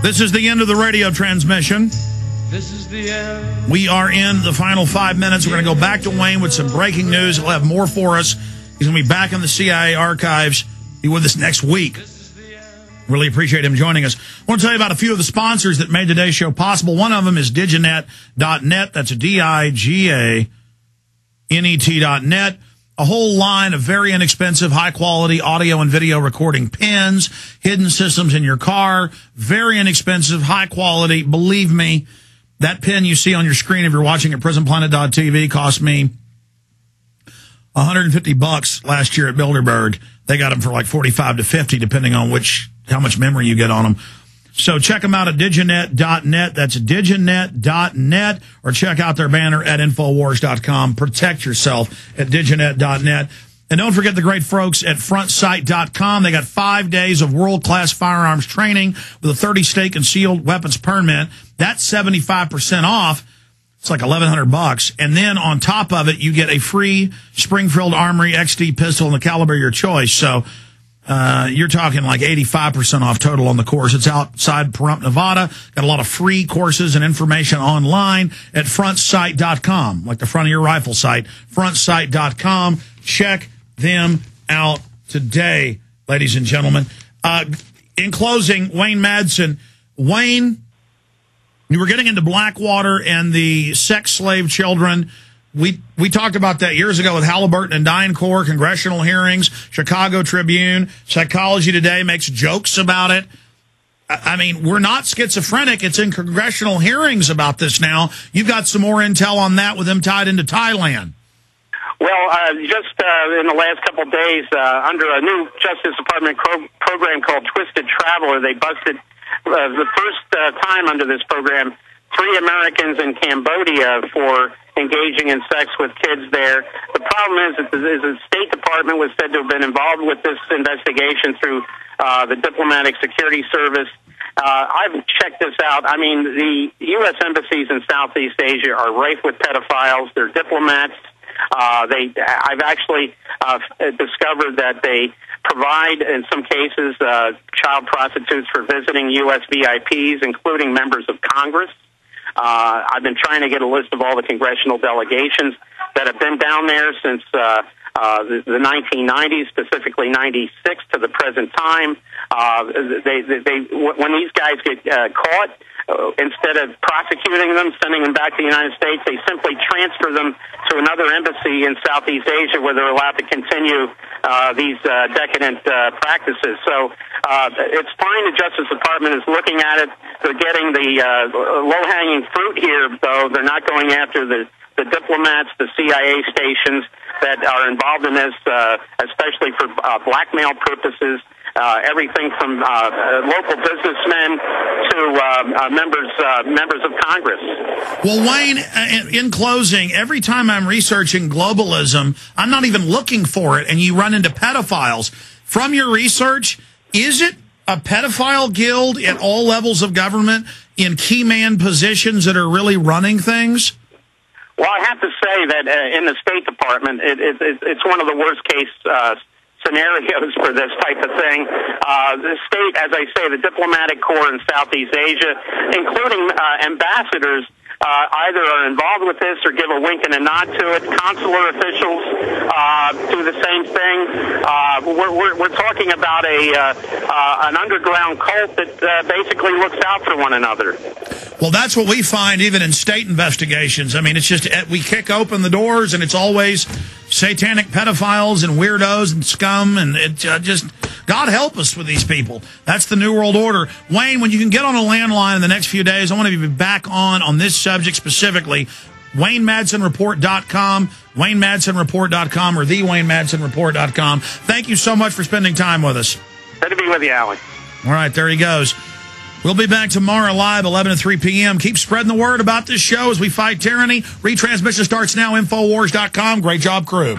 This is the end of the radio transmission. This is the end. We are in the final 5 minutes. We're going to go back to Wayne with some breaking news. He'll have more for us. He's going to be back in the CIA archives. Be with us next week. Really appreciate him joining us. I want to tell you about a few of the sponsors that made today's show possible. One of them is diginet.net. That's diganet.net. A whole line of very inexpensive, high-quality audio and video recording pens, hidden systems in your car, very inexpensive, high-quality. Believe me, that pen you see on your screen if you're watching at prisonplanet.tv cost me $150 last year at Bilderberg. They got them for like $45 to $50, depending on how much memory you get on them. So check them out at diginet.net. That's diginet.net, or check out their banner at Infowars.com. Protect yourself at diginet.net. And don't forget the great folks at frontsight.com. They got 5 days of world-class firearms training with a 30-state concealed weapons permit. That's 75% off. It's like $1,100. And then on top of it, you get a free Springfield Armory XD pistol in the caliber of your choice. So you're talking like 85% off total on the course. It's outside Pahrump, Nevada. Got a lot of free courses and information online at frontsight.com, like the front of your rifle site, frontsight.com. Check them out today, ladies and gentlemen. In closing, Wayne Madsen. Wayne, you were getting into Blackwater and the sex slave children. We talked about that years ago with Halliburton and DynCorp, congressional hearings, Chicago Tribune, Psychology Today makes jokes about it. I mean, we're not schizophrenic. It's in congressional hearings about this now. You've got some more intel on that with them tied into Thailand. Well, just in the last couple of days, under a new Justice Department program called Twisted Traveler, they busted the first time under this program 3 Americans in Cambodia for engaging in sex with kids there. The problem is that the State Department was said to have been involved with this investigation through the Diplomatic Security Service. I've checked this out. I mean, the U.S. embassies in Southeast Asia are rife with pedophiles. They're diplomats. I've actually discovered that they provide, in some cases, child prostitutes for visiting U.S. VIPs, including members of Congress. I've been trying to get a list of all the congressional delegations that have been down there since the 1990s, specifically 96 to the present time. When these guys get caught, instead of prosecuting them, sending them back to the United States, they simply transfer them to another embassy in Southeast Asia where they're allowed to continue these decadent practices. So it's fine the Justice Department is looking at it. They're getting the low-hanging fruit here, though. They're not going after the diplomats, the CIA stations that are involved in this, especially for blackmail purposes. Everything from local businessmen to members of Congress. Well, Wayne, in closing, every time I'm researching globalism, I'm not even looking for it, and you run into pedophiles. From your research, is it a pedophile guild at all levels of government in key man positions that are really running things? Well, I have to say that in the State Department, it's one of the worst case scenarios for this type of thing. The state, as I say, the diplomatic corps in Southeast Asia, including ambassadors, either are involved with this or give a wink and a nod to it. Consular officials do the same thing. We're talking about an underground cult that basically looks out for one another. Well, that's what we find even in state investigations. I mean, it's just we kick open the doors and it's always satanic pedophiles and weirdos and scum, and it just, God help us with these people. That's the New World Order. Wayne, when you can get on a landline in the next few days, I want to be back on this subject specifically. WayneMadsenReport.com, WayneMadsenReport.com, or TheWayneMadsenReport.com. Thank you so much for spending time with us. Good to be with you, Alan. All right, there he goes. We'll be back tomorrow live, 11 to 3 p.m. Keep spreading the word about this show as we fight tyranny. Retransmission starts now, Infowars.com. Great job, crew.